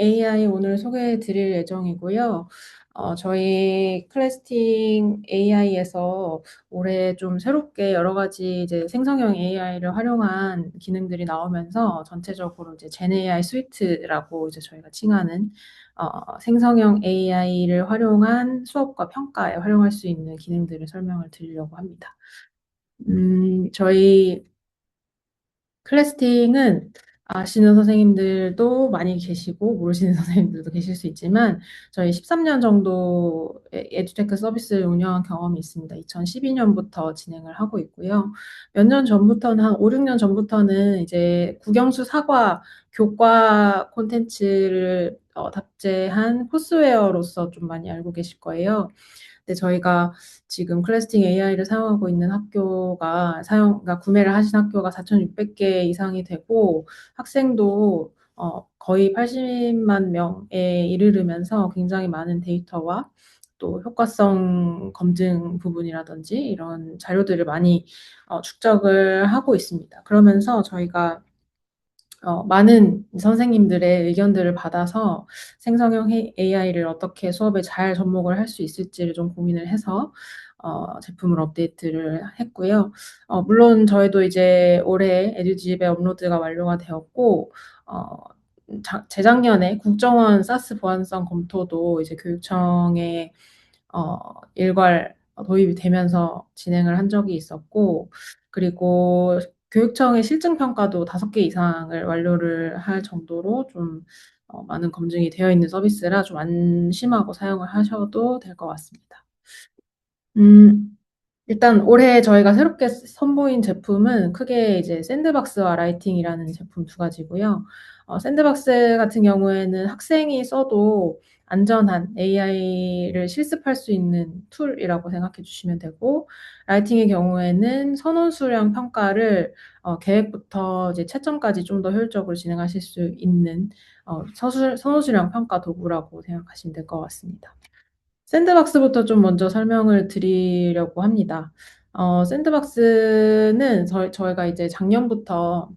AI 오늘 소개해 드릴 예정이고요. 저희 클래스팅 AI에서 올해 좀 새롭게 여러 가지 이제 생성형 AI를 활용한 기능들이 나오면서 전체적으로 이제 젠 AI 스위트라고 이제 저희가 칭하는 생성형 AI를 활용한 수업과 평가에 활용할 수 있는 기능들을 설명을 드리려고 합니다. 저희 클래스팅은 아시는 선생님들도 많이 계시고 모르시는 선생님들도 계실 수 있지만 저희 13년 정도 에듀테크 서비스를 운영한 경험이 있습니다. 2012년부터 진행을 하고 있고요. 몇 년 전부터는 한 5, 6년 전부터는 이제 국영수 사과 교과 콘텐츠를 답제한 코스웨어로서 좀 많이 알고 계실 거예요. 근데 저희가 지금 클래스팅 AI를 사용하고 있는 학교가 그러니까 구매를 하신 학교가 4,600개 이상이 되고 학생도 거의 80만 명에 이르르면서 굉장히 많은 데이터와 또 효과성 검증 부분이라든지 이런 자료들을 많이 축적을 하고 있습니다. 그러면서 저희가 많은 선생님들의 의견들을 받아서 생성형 AI를 어떻게 수업에 잘 접목을 할 수 있을지를 좀 고민을 해서 제품을 업데이트를 했고요. 물론 저희도 이제 올해 에듀집에 업로드가 완료가 되었고, 재작년에 국정원 사스 보안성 검토도 이제 교육청에 일괄 도입이 되면서 진행을 한 적이 있었고, 그리고 교육청의 실증 평가도 5개 이상을 완료를 할 정도로 좀 많은 검증이 되어 있는 서비스라 좀 안심하고 사용을 하셔도 될 것 같습니다. 일단 올해 저희가 새롭게 선보인 제품은 크게 이제 샌드박스와 라이팅이라는 제품 두 가지고요. 샌드박스 같은 경우에는 학생이 써도 안전한 AI를 실습할 수 있는 툴이라고 생각해 주시면 되고, 라이팅의 경우에는 선원 수량 평가를 계획부터 이제 채점까지 좀 더 효율적으로 진행하실 수 있는 선원 수량 평가 도구라고 생각하시면 될 것 같습니다. 샌드박스부터 좀 먼저 설명을 드리려고 합니다. 샌드박스는 저희가 이제 작년부터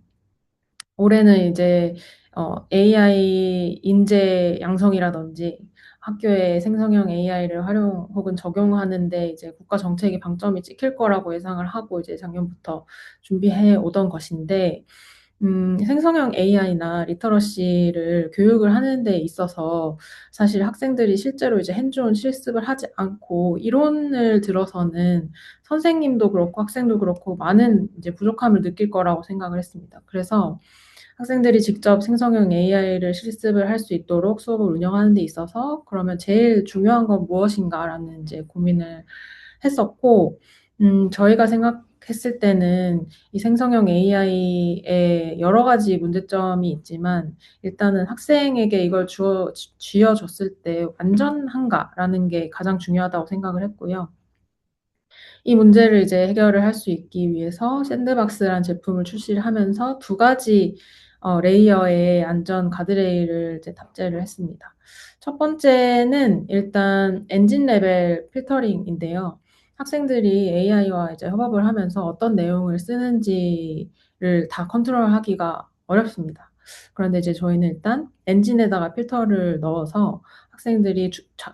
올해는 이제 AI 인재 양성이라든지 학교에 생성형 AI를 활용 혹은 적용하는데 이제 국가 정책의 방점이 찍힐 거라고 예상을 하고 이제 작년부터 준비해 오던 것인데, 생성형 AI나 리터러시를 교육을 하는 데 있어서 사실 학생들이 실제로 이제 핸즈온 실습을 하지 않고 이론을 들어서는 선생님도 그렇고 학생도 그렇고 많은 이제 부족함을 느낄 거라고 생각을 했습니다. 그래서 학생들이 직접 생성형 AI를 실습을 할 수 있도록 수업을 운영하는 데 있어서 그러면 제일 중요한 건 무엇인가라는 이제 고민을 했었고, 저희가 생각했을 때는 이 생성형 AI에 여러 가지 문제점이 있지만 일단은 학생에게 이걸 쥐어줬을 때 안전한가라는 게 가장 중요하다고 생각을 했고요. 이 문제를 이제 해결을 할 수 있기 위해서 샌드박스라는 제품을 출시를 하면서 두 가지 레이어의 안전 가드레일을 이제 탑재를 했습니다. 첫 번째는 일단 엔진 레벨 필터링인데요. 학생들이 AI와 이제 협업을 하면서 어떤 내용을 쓰는지를 다 컨트롤하기가 어렵습니다. 그런데 이제 저희는 일단 엔진에다가 필터를 넣어서 학생들이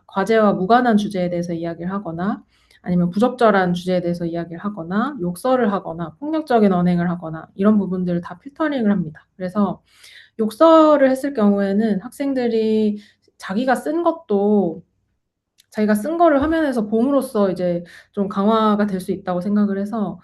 과제와 무관한 주제에 대해서 이야기를 하거나 아니면 부적절한 주제에 대해서 이야기를 하거나 욕설을 하거나 폭력적인 언행을 하거나 이런 부분들을 다 필터링을 합니다. 그래서 욕설을 했을 경우에는 학생들이 자기가 쓴 거를 화면에서 봄으로써 이제 좀 강화가 될 수 있다고 생각을 해서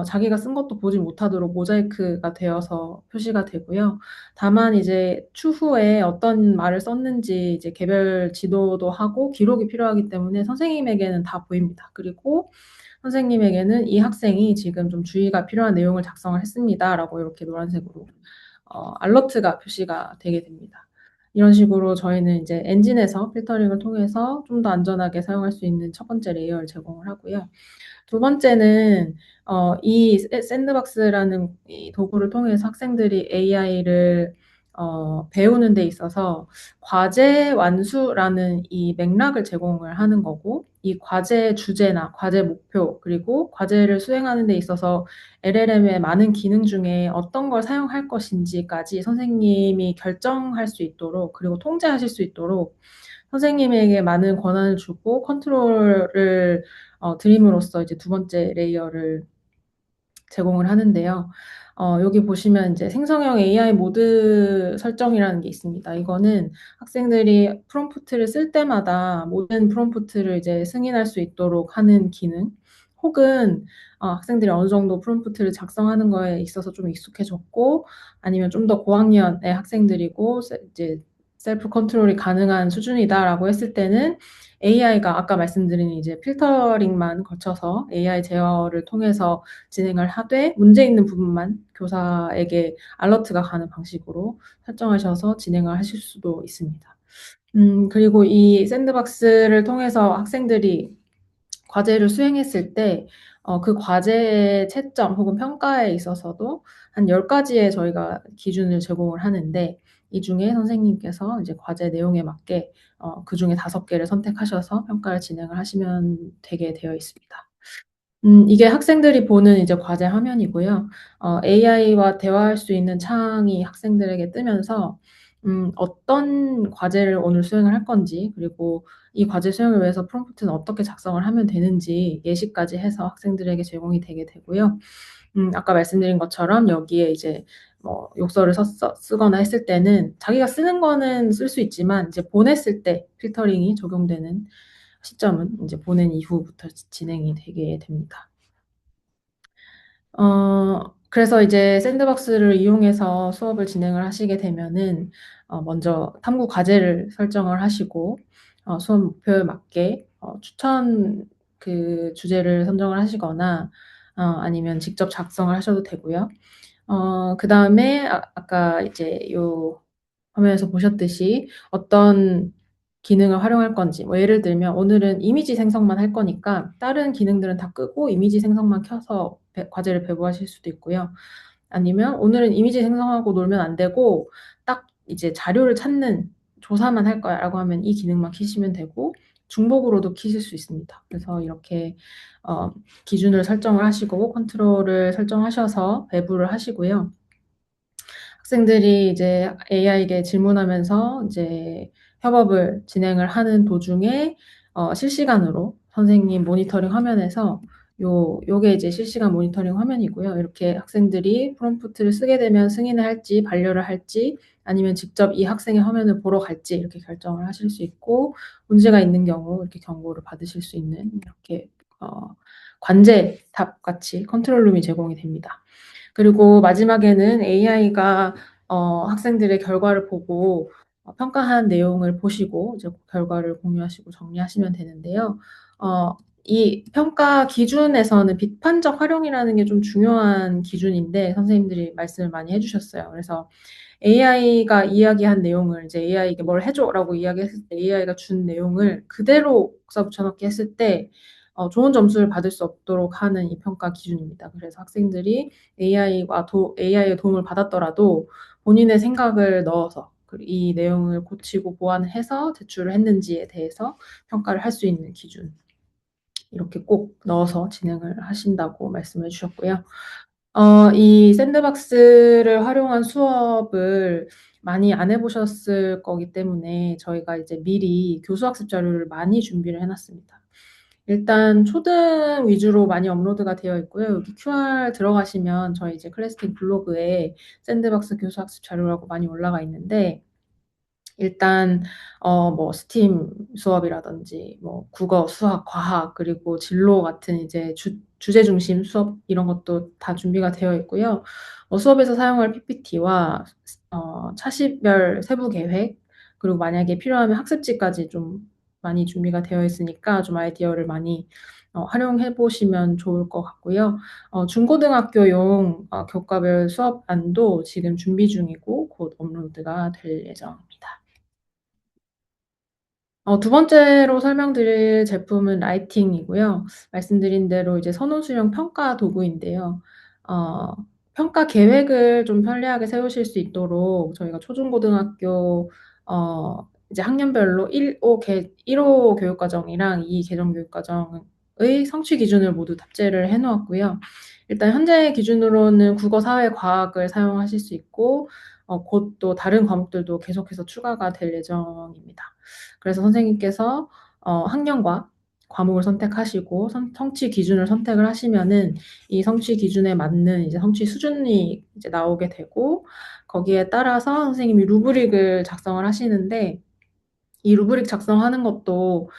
자기가 쓴 것도 보지 못하도록 모자이크가 되어서 표시가 되고요. 다만 이제 추후에 어떤 말을 썼는지 이제 개별 지도도 하고 기록이 필요하기 때문에 선생님에게는 다 보입니다. 그리고 선생님에게는 이 학생이 지금 좀 주의가 필요한 내용을 작성을 했습니다라고 이렇게 노란색으로 알러트가 표시가 되게 됩니다. 이런 식으로 저희는 이제 엔진에서 필터링을 통해서 좀 더 안전하게 사용할 수 있는 첫 번째 레이어를 제공을 하고요. 두 번째는 이 샌드박스라는 이 도구를 통해서 학생들이 AI를 배우는 데 있어서 과제 완수라는 이 맥락을 제공을 하는 거고, 이 과제 주제나 과제 목표, 그리고 과제를 수행하는 데 있어서 LLM의 많은 기능 중에 어떤 걸 사용할 것인지까지 선생님이 결정할 수 있도록, 그리고 통제하실 수 있도록 선생님에게 많은 권한을 주고 컨트롤을 드림으로써 이제 두 번째 레이어를 제공을 하는데요. 여기 보시면 이제 생성형 AI 모드 설정이라는 게 있습니다. 이거는 학생들이 프롬프트를 쓸 때마다 모든 프롬프트를 이제 승인할 수 있도록 하는 기능, 혹은 학생들이 어느 정도 프롬프트를 작성하는 거에 있어서 좀 익숙해졌고, 아니면 좀 더 고학년의 학생들이고 이제 셀프 컨트롤이 가능한 수준이다라고 했을 때는 AI가 아까 말씀드린 이제 필터링만 거쳐서 AI 제어를 통해서 진행을 하되, 문제 있는 부분만 교사에게 알러트가 가는 방식으로 설정하셔서 진행을 하실 수도 있습니다. 그리고 이 샌드박스를 통해서 학생들이 과제를 수행했을 때 그 과제의 채점 혹은 평가에 있어서도 한 10가지의 저희가 기준을 제공을 하는데, 이 중에 선생님께서 이제 과제 내용에 맞게 그중에 5개를 선택하셔서 평가를 진행을 하시면 되게 되어 있습니다. 이게 학생들이 보는 이제 과제 화면이고요. AI와 대화할 수 있는 창이 학생들에게 뜨면서 어떤 과제를 오늘 수행을 할 건지, 그리고 이 과제 수행을 위해서 프롬프트는 어떻게 작성을 하면 되는지 예시까지 해서 학생들에게 제공이 되게 되고요. 아까 말씀드린 것처럼 여기에 이제 뭐 욕설을 쓰거나 했을 때는 자기가 쓰는 거는 쓸 수 있지만, 이제 보냈을 때 필터링이 적용되는 시점은 이제 보낸 이후부터 진행이 되게 됩니다. 그래서 이제 샌드박스를 이용해서 수업을 진행을 하시게 되면은 먼저 탐구 과제를 설정을 하시고, 수업 목표에 맞게 추천 그 주제를 선정을 하시거나 아니면 직접 작성을 하셔도 되고요. 그다음에 아까 이제 요 화면에서 보셨듯이 어떤 기능을 활용할 건지, 뭐 예를 들면 오늘은 이미지 생성만 할 거니까 다른 기능들은 다 끄고 이미지 생성만 켜서 과제를 배부하실 수도 있고요. 아니면 오늘은 이미지 생성하고 놀면 안 되고 딱 이제 자료를 찾는 조사만 할 거야라고 하면 이 기능만 켜시면 되고, 중복으로도 켜실 수 있습니다. 그래서 이렇게 기준을 설정을 하시고 컨트롤을 설정하셔서 배부를 하시고요. 학생들이 이제 AI에게 질문하면서 이제 협업을 진행을 하는 도중에 실시간으로 선생님 모니터링 화면에서 요게 이제 실시간 모니터링 화면이고요. 이렇게 학생들이 프롬프트를 쓰게 되면 승인을 할지 반려를 할지, 아니면 직접 이 학생의 화면을 보러 갈지 이렇게 결정을 하실 수 있고, 문제가 있는 경우 이렇게 경고를 받으실 수 있는 이렇게 관제탑 같이 컨트롤룸이 제공이 됩니다. 그리고 마지막에는 AI가 학생들의 결과를 보고 평가한 내용을 보시고 이제 결과를 공유하시고 정리하시면 되는데요. 이 평가 기준에서는 비판적 활용이라는 게 좀 중요한 기준인데, 선생님들이 말씀을 많이 해주셨어요. 그래서 AI가 이야기한 내용을 이제 AI에게 뭘 해줘라고 이야기했을 때 AI가 준 내용을 그대로 복사 붙여넣기 했을 때 좋은 점수를 받을 수 없도록 하는 이 평가 기준입니다. 그래서 학생들이 AI의 도움을 받았더라도 본인의 생각을 넣어서 이 내용을 고치고 보완해서 제출을 했는지에 대해서 평가를 할 수 있는 기준, 이렇게 꼭 넣어서 진행을 하신다고 말씀해 주셨고요. 이 샌드박스를 활용한 수업을 많이 안 해보셨을 거기 때문에 저희가 이제 미리 교수학습 자료를 많이 준비를 해놨습니다. 일단 초등 위주로 많이 업로드가 되어 있고요. 여기 QR 들어가시면 저희 이제 클래스팀 블로그에 샌드박스 교수학습 자료라고 많이 올라가 있는데, 일단 뭐 스팀 수업이라든지 뭐 국어, 수학, 과학, 그리고 진로 같은 이제 주제 중심 수업 이런 것도 다 준비가 되어 있고요. 수업에서 사용할 PPT와 차시별 세부 계획, 그리고 만약에 필요하면 학습지까지 좀 많이 준비가 되어 있으니까 좀 아이디어를 많이 활용해 보시면 좋을 것 같고요. 중고등학교용 교과별 수업안도 지금 준비 중이고 곧 업로드가 될 예정입니다. 두 번째로 설명드릴 제품은 라이팅이고요. 말씀드린 대로 이제 선호수용 평가 도구인데요. 어 평가 계획을 좀 편리하게 세우실 수 있도록 저희가 초중고등학교 이제 학년별로 1호 교육과정이랑 2 개정 교육과정의 성취 기준을 모두 탑재를 해 놓았고요. 일단 현재 기준으로는 국어, 사회, 과학을 사용하실 수 있고 곧 또 다른 과목들도 계속해서 추가가 될 예정입니다. 그래서 선생님께서 학년과 과목을 선택하시고 성취 기준을 선택을 하시면은 이 성취 기준에 맞는 이제 성취 수준이 이제 나오게 되고, 거기에 따라서 선생님이 루브릭을 작성을 하시는데, 이 루브릭 작성하는 것도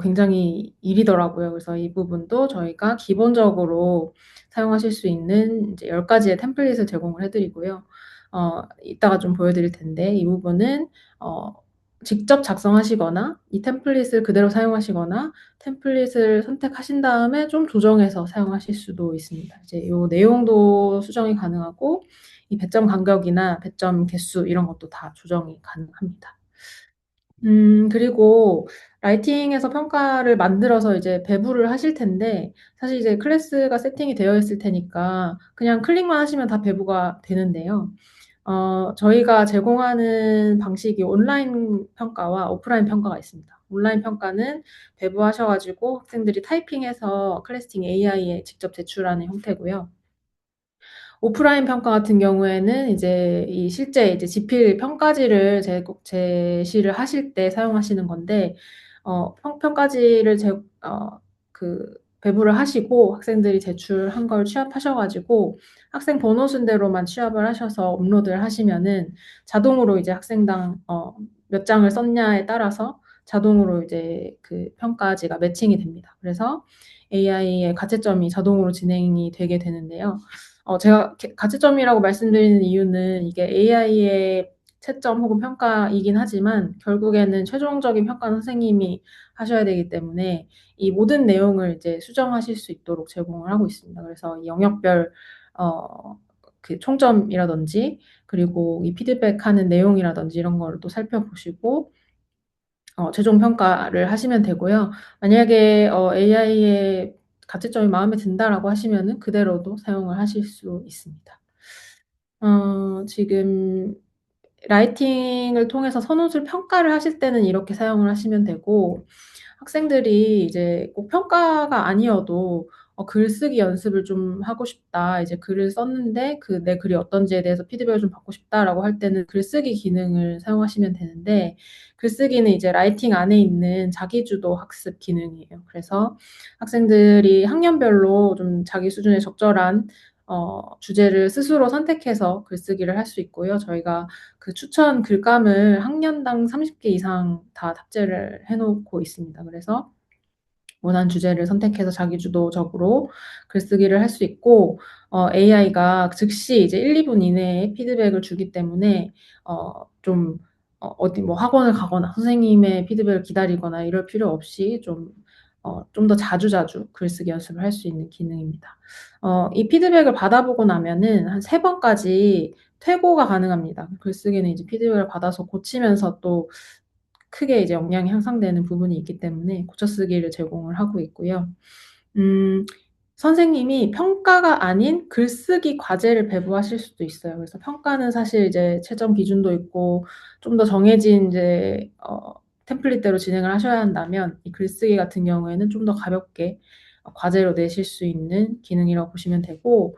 굉장히 일이더라고요. 그래서 이 부분도 저희가 기본적으로 사용하실 수 있는 이제 10가지의 템플릿을 제공을 해드리고요. 이따가 좀 보여드릴 텐데, 이 부분은 직접 작성하시거나 이 템플릿을 그대로 사용하시거나 템플릿을 선택하신 다음에 좀 조정해서 사용하실 수도 있습니다. 이제 요 내용도 수정이 가능하고, 이 배점 간격이나 배점 개수 이런 것도 다 조정이 가능합니다. 그리고 라이팅에서 평가를 만들어서 이제 배부를 하실 텐데, 사실 이제 클래스가 세팅이 되어 있을 테니까 그냥 클릭만 하시면 다 배부가 되는데요. 저희가 제공하는 방식이 온라인 평가와 오프라인 평가가 있습니다. 온라인 평가는 배부하셔 가지고 학생들이 타이핑해서 클래스팅 AI에 직접 제출하는 형태고요. 오프라인 평가 같은 경우에는 이제 이 실제 이제 지필 평가지를 제시를 하실 때 사용하시는 건데, 평가지를 그 배부를 하시고 학생들이 제출한 걸 취합하셔 가지고 학생 번호 순대로만 취합을 하셔서 업로드를 하시면은 자동으로 이제 학생당 몇 장을 썼냐에 따라서 자동으로 이제 그 평가지가 매칭이 됩니다. 그래서 AI의 가채점이 자동으로 진행이 되게 되는데요. 제가 가채점이라고 말씀드리는 이유는 이게 AI의 채점 혹은 평가이긴 하지만 결국에는 최종적인 평가는 선생님이 하셔야 되기 때문에 이 모든 내용을 이제 수정하실 수 있도록 제공을 하고 있습니다. 그래서 이 영역별 그 총점이라든지, 그리고 이 피드백하는 내용이라든지 이런 거를 또 살펴보시고 최종 평가를 하시면 되고요. 만약에 AI의 가채점이 마음에 든다라고 하시면은 그대로도 사용을 하실 수 있습니다. 지금 라이팅을 통해서 선호술 평가를 하실 때는 이렇게 사용을 하시면 되고, 학생들이 이제 꼭 평가가 아니어도 글쓰기 연습을 좀 하고 싶다, 이제 글을 썼는데 내 글이 어떤지에 대해서 피드백을 좀 받고 싶다라고 할 때는 글쓰기 기능을 사용하시면 되는데, 글쓰기는 이제 라이팅 안에 있는 자기주도 학습 기능이에요. 그래서 학생들이 학년별로 좀 자기 수준에 적절한 주제를 스스로 선택해서 글쓰기를 할 수 있고요. 저희가 그 추천 글감을 학년당 30개 이상 다 탑재를 해 놓고 있습니다. 그래서 원하는 주제를 선택해서 자기주도적으로 글쓰기를 할 수 있고, AI가 즉시 이제 1-2분 이내에 피드백을 주기 때문에 좀 어디 뭐 학원을 가거나 선생님의 피드백을 기다리거나 이럴 필요 없이 좀 더 자주자주 글쓰기 연습을 할 수 있는 기능입니다. 이 피드백을 받아보고 나면은 한 3번까지 퇴고가 가능합니다. 글쓰기는 이제 피드백을 받아서 고치면서 또 크게 이제 역량이 향상되는 부분이 있기 때문에 고쳐쓰기를 제공을 하고 있고요. 음 선생님이 평가가 아닌 글쓰기 과제를 배부하실 수도 있어요. 그래서 평가는 사실 이제 채점 기준도 있고 좀 더 정해진 이제 템플릿대로 진행을 하셔야 한다면, 이 글쓰기 같은 경우에는 좀 더 가볍게 과제로 내실 수 있는 기능이라고 보시면 되고,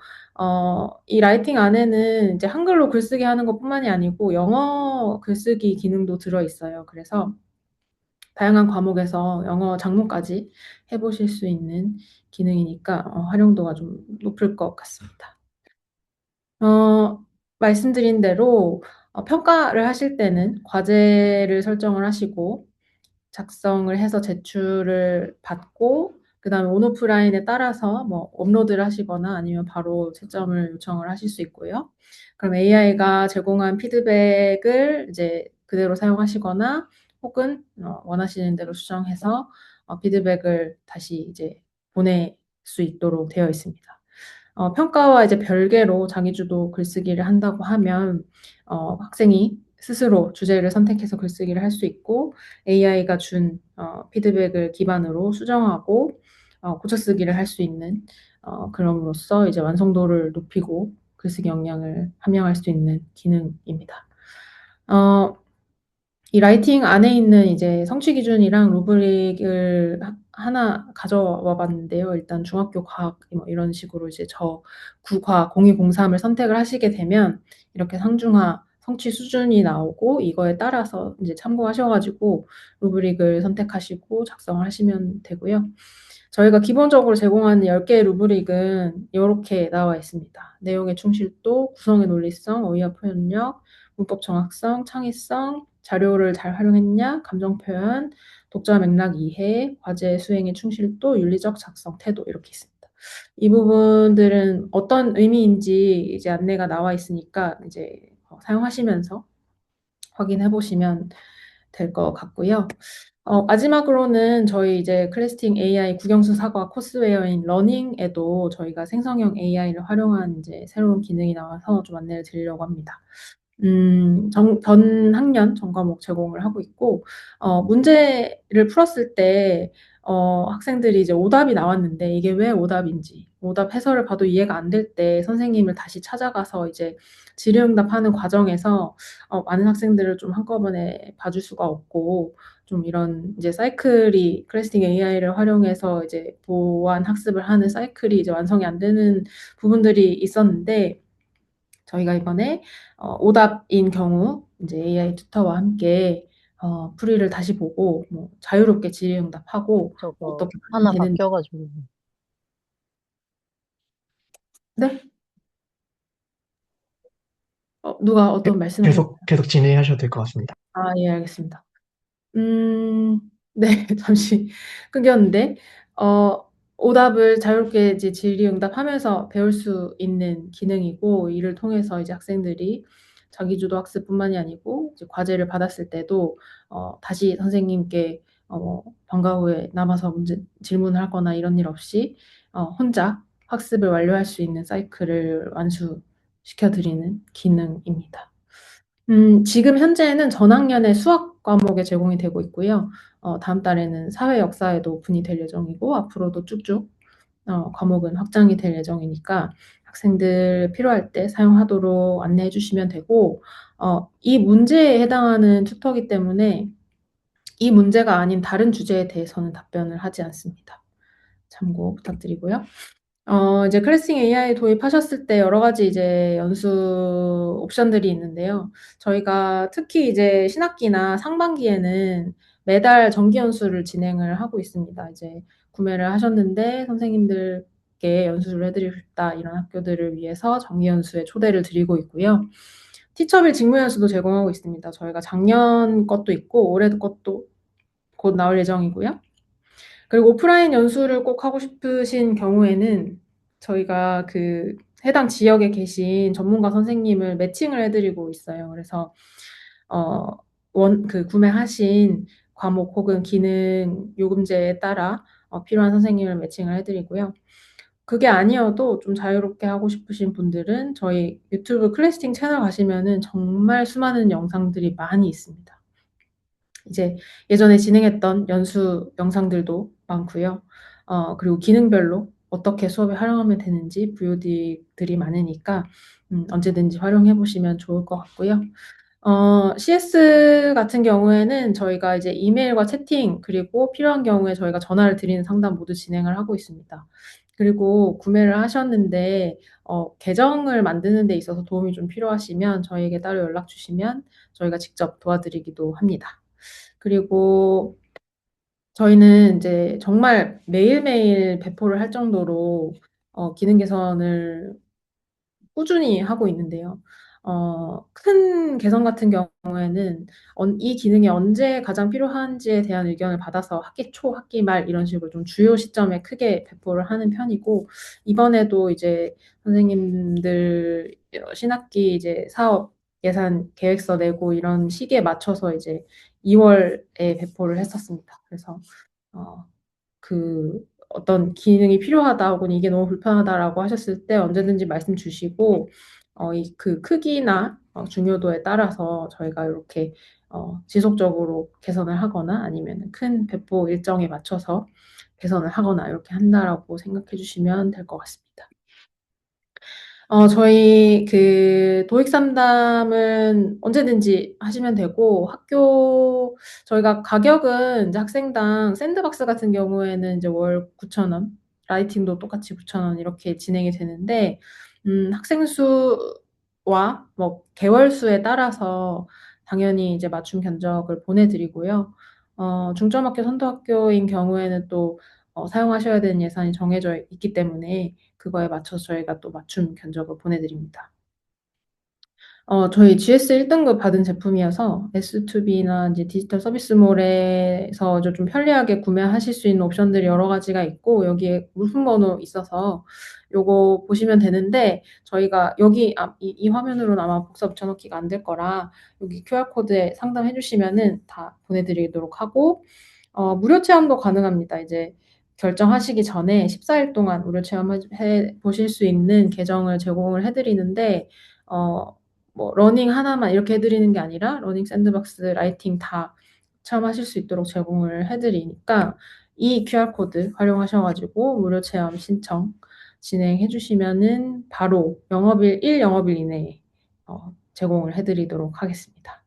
이 라이팅 안에는 이제 한글로 글쓰기 하는 것뿐만이 아니고 영어 글쓰기 기능도 들어 있어요. 그래서 다양한 과목에서 영어 작문까지 해 보실 수 있는 기능이니까 활용도가 좀 높을 것 같습니다. 어 말씀드린 대로 평가를 하실 때는 과제를 설정을 하시고 작성을 해서 제출을 받고, 그다음에 온오프라인에 따라서 뭐 업로드를 하시거나 아니면 바로 채점을 요청을 하실 수 있고요. 그럼 AI가 제공한 피드백을 이제 그대로 사용하시거나, 혹은 원하시는 대로 수정해서 피드백을 다시 이제 보낼 수 있도록 되어 있습니다. 평가와 이제 별개로 자기주도 글쓰기를 한다고 하면 학생이 스스로 주제를 선택해서 글쓰기를 할 수 있고, AI가 준 피드백을 기반으로 수정하고 고쳐쓰기를 할 수 있는, 그럼으로써 이제 완성도를 높이고 글쓰기 역량을 함양할 수 있는 기능입니다. 어, 이 라이팅 안에 있는 이제 성취 기준이랑 루브릭을 하나 가져와 봤는데요. 일단 중학교 과학 뭐 이런 식으로 이제 저 구과 0203을 선택을 하시게 되면 이렇게 상중하 성취 수준이 나오고 이거에 따라서 이제 참고하셔가지고 루브릭을 선택하시고 작성을 하시면 되고요. 저희가 기본적으로 제공하는 10개의 루브릭은 이렇게 나와 있습니다. 내용의 충실도, 구성의 논리성, 어휘와 표현력, 문법 정확성, 창의성, 자료를 잘 활용했냐, 감정 표현, 독자 맥락 이해, 과제 수행의 충실도, 윤리적 작성 태도 이렇게 있습니다. 이 부분들은 어떤 의미인지 이제 안내가 나와 있으니까 이제 사용하시면서 확인해 보시면 될 것 같고요. 마지막으로는 저희 이제 클래스팅 AI 국영수 사과 코스웨어인 러닝에도 저희가 생성형 AI를 활용한 이제 새로운 기능이 나와서 좀 안내를 드리려고 합니다. 전 학년 전 과목 제공을 하고 있고, 문제를 풀었을 때, 학생들이 이제 오답이 나왔는데 이게 왜 오답인지, 오답 해설을 봐도 이해가 안 될 때 선생님을 다시 찾아가서 이제 질의응답하는 과정에서 많은 학생들을 좀 한꺼번에 봐줄 수가 없고, 좀 이런 이제 사이클이 클래스팅 AI를 활용해서 이제 보완 학습을 하는 사이클이 이제 완성이 안 되는 부분들이 있었는데, 저희가 이번에 오답인 경우 이제 AI 튜터와 함께 풀이를 다시 보고 뭐 자유롭게 질의응답하고 저거 어떻게 하나 되는 바뀌어가지고. 네? 누가 네, 어떤 말씀하셨나요? 계속 진행하셔도 될 것 같습니다. 예, 알겠습니다. 네, 잠시 끊겼는데, 어, 오답을 자유롭게 이제 질의응답하면서 배울 수 있는 기능이고, 이를 통해서 이제 학생들이 자기주도 학습뿐만이 아니고, 이제 과제를 받았을 때도, 다시 선생님께, 방과 후에 남아서 질문을 하거나 이런 일 없이, 혼자 학습을 완료할 수 있는 사이클을 완수시켜드리는 기능입니다. 지금 현재는 전학년의 수학 과목에 제공이 되고 있고요. 다음 달에는 사회 역사에도 오픈이 될 예정이고, 앞으로도 쭉쭉 과목은 확장이 될 예정이니까 학생들 필요할 때 사용하도록 안내해 주시면 되고, 이 문제에 해당하는 튜터기 때문에 이 문제가 아닌 다른 주제에 대해서는 답변을 하지 않습니다. 참고 부탁드리고요. 이제 클래싱 AI 도입하셨을 때 여러 가지 이제 연수 옵션들이 있는데요. 저희가 특히 이제 신학기나 상반기에는 매달 정기 연수를 진행을 하고 있습니다. 이제 구매를 하셨는데 선생님들께 연수를 해드리고 싶다 이런 학교들을 위해서 정기 연수에 초대를 드리고 있고요. 티처빌 직무 연수도 제공하고 있습니다. 저희가 작년 것도 있고 올해 것도 곧 나올 예정이고요. 그리고 오프라인 연수를 꼭 하고 싶으신 경우에는 저희가 그 해당 지역에 계신 전문가 선생님을 매칭을 해드리고 있어요. 그래서 구매하신 과목 혹은 기능 요금제에 따라 필요한 선생님을 매칭을 해드리고요. 그게 아니어도 좀 자유롭게 하고 싶으신 분들은 저희 유튜브 클래스팅 채널 가시면은 정말 수많은 영상들이 많이 있습니다. 이제 예전에 진행했던 연수 영상들도 많고요. 그리고 기능별로 어떻게 수업에 활용하면 되는지 VOD들이 많으니까 언제든지 활용해 보시면 좋을 것 같고요. CS 같은 경우에는 저희가 이제 이메일과 채팅 그리고 필요한 경우에 저희가 전화를 드리는 상담 모두 진행을 하고 있습니다. 그리고 구매를 하셨는데 계정을 만드는 데 있어서 도움이 좀 필요하시면 저희에게 따로 연락 주시면 저희가 직접 도와드리기도 합니다. 그리고 저희는 이제 정말 매일매일 배포를 할 정도로 기능 개선을 꾸준히 하고 있는데요. 큰 개선 같은 경우에는 이 기능이 언제 가장 필요한지에 대한 의견을 받아서 학기 초, 학기 말 이런 식으로 좀 주요 시점에 크게 배포를 하는 편이고, 이번에도 이제 선생님들 신학기 이제 사업 예산 계획서 내고 이런 시기에 맞춰서 이제 2월에 배포를 했었습니다. 그래서 어떤 기능이 필요하다 혹은 이게 너무 불편하다라고 하셨을 때 언제든지 말씀 주시고 그 크기나 중요도에 따라서 저희가 이렇게 지속적으로 개선을 하거나 아니면 큰 배포 일정에 맞춰서 개선을 하거나 이렇게 한다라고 생각해 주시면 될 것 같습니다. 저희 그 도익 상담은 언제든지 하시면 되고 저희가 가격은 이제 학생당 샌드박스 같은 경우에는 이제 월 9,000원, 라이팅도 똑같이 9,000원 이렇게 진행이 되는데 학생 수와 뭐 개월 수에 따라서 당연히 이제 맞춤 견적을 보내 드리고요. 중점학교, 선도학교인 경우에는 또 사용하셔야 되는 예산이 정해져 있기 때문에 그거에 맞춰서 저희가 또 맞춤 견적을 보내드립니다. 저희 GS 1등급 받은 제품이어서 S2B나 이제 디지털 서비스몰에서 좀 편리하게 구매하실 수 있는 옵션들이 여러 가지가 있고 여기에 물품번호 있어서 요거 보시면 되는데 저희가 여기 이 화면으로는 아마 복사 붙여넣기가 안 될 거라 여기 QR코드에 상담해 주시면은 다 보내드리도록 하고 무료 체험도 가능합니다. 이제 결정하시기 전에 14일 동안 무료 체험해 보실 수 있는 계정을 제공을 해 드리는데 어 뭐 러닝 하나만 이렇게 해 드리는 게 아니라 러닝 샌드박스, 라이팅 다 체험하실 수 있도록 제공을 해 드리니까 이 QR코드 활용하셔 가지고 무료 체험 신청 진행해 주시면은 바로 영업일 1 영업일 이내에 제공을 해 드리도록 하겠습니다.